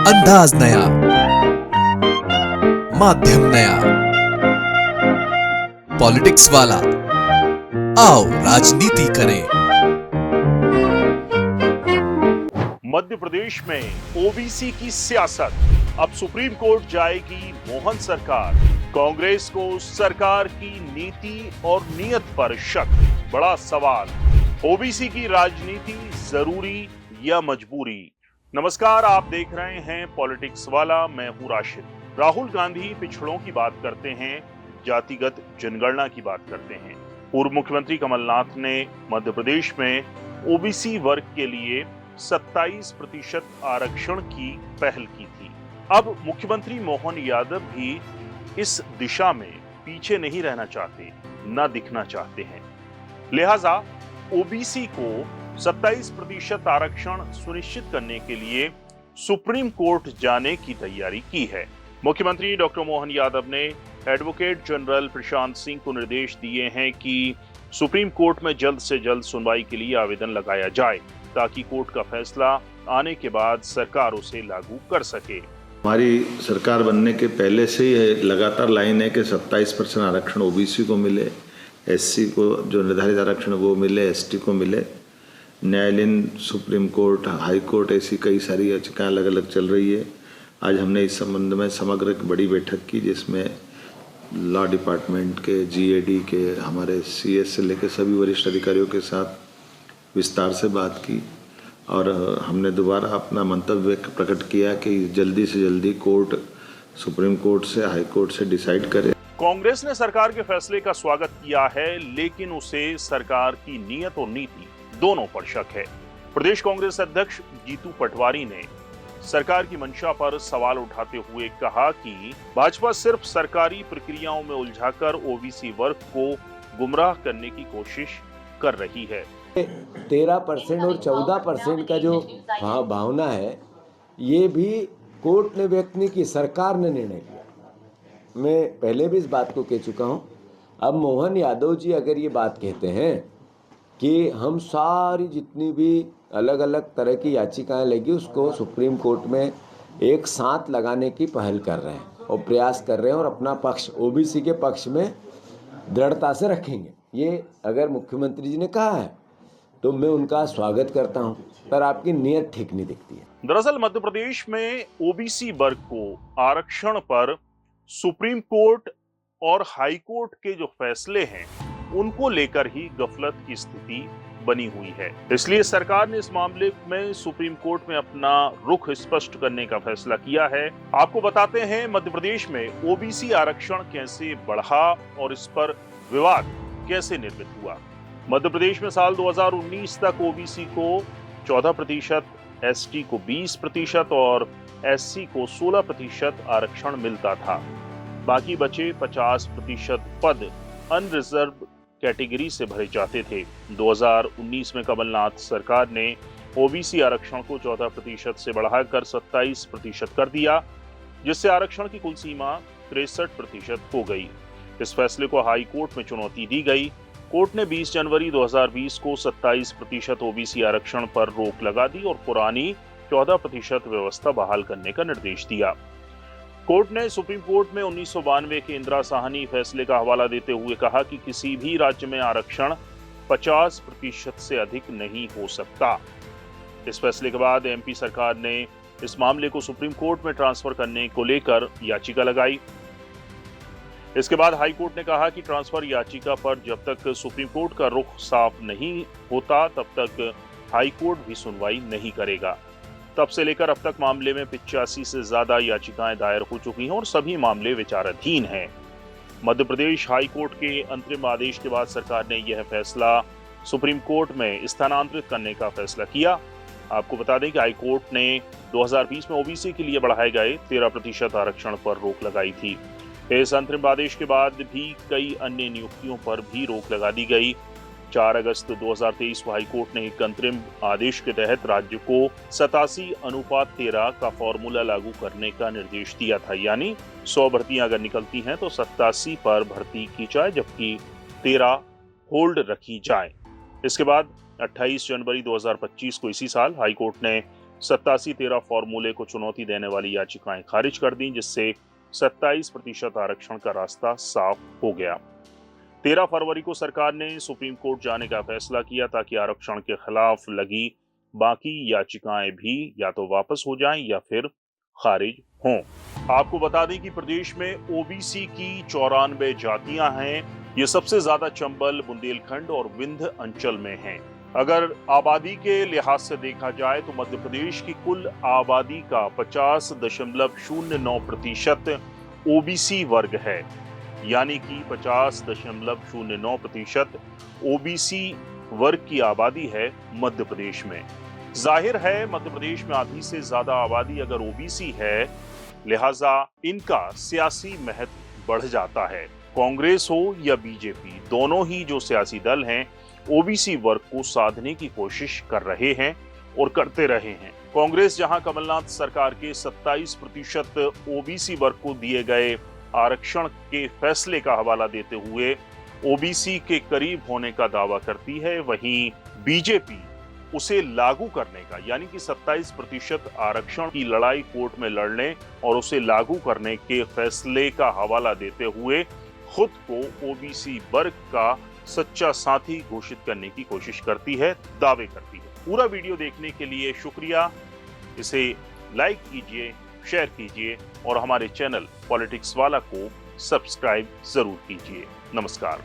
अंदाज नया, माध्यम नया, पॉलिटिक्स वाला, आओ राजनीति करें। मध्य प्रदेश में ओबीसी की सियासत, अब सुप्रीम कोर्ट जाएगी मोहन सरकार। कांग्रेस को सरकार की नीति और नीयत पर शक। बड़ा सवाल, ओबीसी की राजनीति जरूरी या मजबूरी? नमस्कार, आप देख रहे हैं पॉलिटिक्स वाला, मैं हूं राशिद। राहुल गांधी पिछड़ों की बात करते हैं, जातिगत जनगणना की बात करते हैं। पूर्व मुख्यमंत्री कमलनाथ ने मध्य प्रदेश में ओबीसी वर्ग के लिए 27% आरक्षण की पहल की थी। अब मुख्यमंत्री मोहन यादव भी इस दिशा में पीछे नहीं रहना चाहते, न दिखना चाहते हैं। लिहाजा ओबीसी को 27% आरक्षण सुनिश्चित करने के लिए सुप्रीम कोर्ट जाने की तैयारी की है। मुख्यमंत्री डॉक्टर मोहन यादव ने एडवोकेट जनरल प्रशांत सिंह को निर्देश दिए हैं कि सुप्रीम कोर्ट में जल्द से जल्द सुनवाई के लिए आवेदन लगाया जाए, ताकि कोर्ट का फैसला आने के बाद सरकार उसे लागू कर सके। हमारी सरकार बनने के पहले से ही लगातार लाइन है कि 27% आरक्षण ओबीसी को मिले, एससी को जो निर्धारित आरक्षण वो मिले, एसटी को मिले। न्यायालयीन, सुप्रीम कोर्ट, हाई कोर्ट, ऐसी कई सारी याचिकाएं अलग अलग चल रही है। आज हमने इस संबंध में समग्र एक बड़ी बैठक की, जिसमें लॉ डिपार्टमेंट के, जीएडी के, हमारे सीएस से लेकर सभी वरिष्ठ अधिकारियों के साथ विस्तार से बात की और हमने दोबारा अपना मंतव्य प्रकट किया कि जल्दी से जल्दी कोर्ट सुप्रीम कोर्ट से, हाई कोर्ट से डिसाइड करे। कांग्रेस ने सरकार के फैसले का स्वागत किया है, लेकिन उसे सरकार की नीयत और नीति दोनों पर शक है। प्रदेश कांग्रेस अध्यक्ष जीतू पटवारी ने सरकार की मंशा पर सवाल उठाते हुए कहा कि भाजपा सिर्फ सरकारी प्रक्रियाओं में उलझाकर ओबीसी वर्ग को गुमराह करने की कोशिश कर रही है। 13% और 14% का जो भावना है, ये भी कोर्ट ने व्यक्त नहीं की, सरकार ने निर्णय लिया। मैं पहले भी इस बात को कह चुका हूँ। अब मोहन यादव जी अगर ये बात कहते हैं कि हम सारी जितनी भी अलग अलग तरह की याचिकाएं लगी उसको सुप्रीम कोर्ट में एक साथ लगाने की पहल कर रहे हैं और प्रयास कर रहे हैं और अपना पक्ष ओबीसी के पक्ष में दृढ़ता से रखेंगे, ये अगर मुख्यमंत्री जी ने कहा है तो मैं उनका स्वागत करता हूं, पर आपकी नीयत ठीक नहीं दिखती है। दरअसल मध्य प्रदेश में ओबीसी वर्ग को आरक्षण पर सुप्रीम कोर्ट और हाई कोर्ट के जो फैसले हैं, उनको लेकर ही गफलत की स्थिति बनी हुई है। इसलिए सरकार ने इस मामले में सुप्रीम कोर्ट में अपना रुख स्पष्ट करने का फैसला किया है। आपको बताते हैं मध्य प्रदेश में ओबीसी आरक्षण कैसे बढ़ा और इस पर विवाद कैसे निर्मित हुआ। मध्य प्रदेश में साल 2019 तक ओबीसी को 14%, एसटी को 20% और एससी को 16% आरक्षण मिलता था। बाकी बचे 50% पद अनरिजर्व कैटेगरी से भरे जाते थे। 2019 में कमलनाथ सरकार ने ओबीसी आरक्षण को 14% से बढ़ाकर 27% कर दिया, जिससे आरक्षण की कुल सीमा 63% हो गई। इस फैसले को हाई कोर्ट में चुनौती दी गई। कोर्ट ने 20 जनवरी 2020 को 27% ओबीसी आरक्षण पर रोक लगा दी और पुरानी 14% व्यवस्था बहाल करने का निर्देश दिया। कोर्ट ने सुप्रीम कोर्ट में 1992 के इंदिरा साहनी फैसले का हवाला देते हुए कहा कि किसी भी राज्य में आरक्षण 50% से अधिक नहीं हो सकता। इस फैसले के बाद एमपी सरकार ने इस मामले को सुप्रीम कोर्ट में ट्रांसफर करने को लेकर याचिका लगाई। इसके बाद हाई कोर्ट ने कहा कि ट्रांसफर याचिका पर जब तक सुप्रीम कोर्ट का रुख साफ नहीं होता, तब तक हाई कोर्ट भी सुनवाई नहीं करेगा। तब से लेकर अब तक मामले में 85 से ज्यादा याचिकाएं दायर हो चुकी हैं और सभी मामले विचाराधीन हैं। मध्य प्रदेश हाई कोर्ट के अंतरिम आदेश के बाद सरकार ने यह फैसला सुप्रीम कोर्ट में स्थानांतरित करने का फैसला किया। आपको बता दें कि हाई कोर्ट ने 2020 में ओबीसी के लिए बढ़ाए गए 13% आरक्षण पर रोक लगाई थी। इस अंतरिम आदेश के बाद भी कई अन्य नियुक्तियों पर भी रोक लगा दी गई। 4 अगस्त 2023 को हाईकोर्ट ने एक अंतरिम आदेश के तहत राज्य को 87:13 का फॉर्मूला लागू करने का निर्देश दिया था, यानी 100 भर्तियां अगर निकलती हैं तो 87 पर भर्ती की जाए, जबकि 13 होल्ड रखी जाए। इसके बाद 28 जनवरी 2025 को इसी साल हाईकोर्ट ने 87-13 फॉर्मूले को चुनौती देने वाली याचिकाएं खारिज कर दी, जिससे 27% आरक्षण का रास्ता साफ हो गया। 13 फरवरी को सरकार ने सुप्रीम कोर्ट जाने का फैसला किया ताकि आरक्षण के खिलाफ लगी बाकी याचिकाएं भी या तो वापस हो जाएं या फिर खारिज हों। आपको बता दें कि प्रदेश में ओबीसी की 94 जातियां हैं। ये सबसे ज्यादा चंबल, बुंदेलखंड और विंध्य अंचल में हैं। अगर आबादी के लिहाज से देखा जाए तो मध्य प्रदेश की कुल आबादी का 50.09% ओबीसी वर्ग है, यानी कि 50.09% ओबीसी वर्ग की आबादी है मध्य प्रदेश में। जाहिर है मध्य प्रदेश में आधी से ज्यादा आबादी अगर ओबीसी है, लिहाजा इनका सियासी महत्व बढ़ जाता है। कांग्रेस हो या बीजेपी, दोनों ही जो सियासी दल हैं ओबीसी वर्ग को साधने की कोशिश कर रहे हैं और करते रहे हैं। कांग्रेस जहां कमलनाथ सरकार के 27% ओबीसी वर्ग को दिए गए आरक्षण के फैसले का हवाला देते हुए ओबीसी के करीब होने का दावा करती है, वहीं बीजेपी उसे लागू करने का, यानी कि 27% आरक्षण की लड़ाई कोर्ट में लड़ने और उसे लागू करने के फैसले का हवाला देते हुए खुद को ओबीसी वर्ग का सच्चा साथी घोषित करने की कोशिश करती है, दावे करती है। पूरा वीडियो देखने के लिए शुक्रिया। इसे लाइक कीजिए, शेयर कीजिए और हमारे चैनल पॉलिटिक्स वाला को सब्सक्राइब जरूर कीजिए। नमस्कार।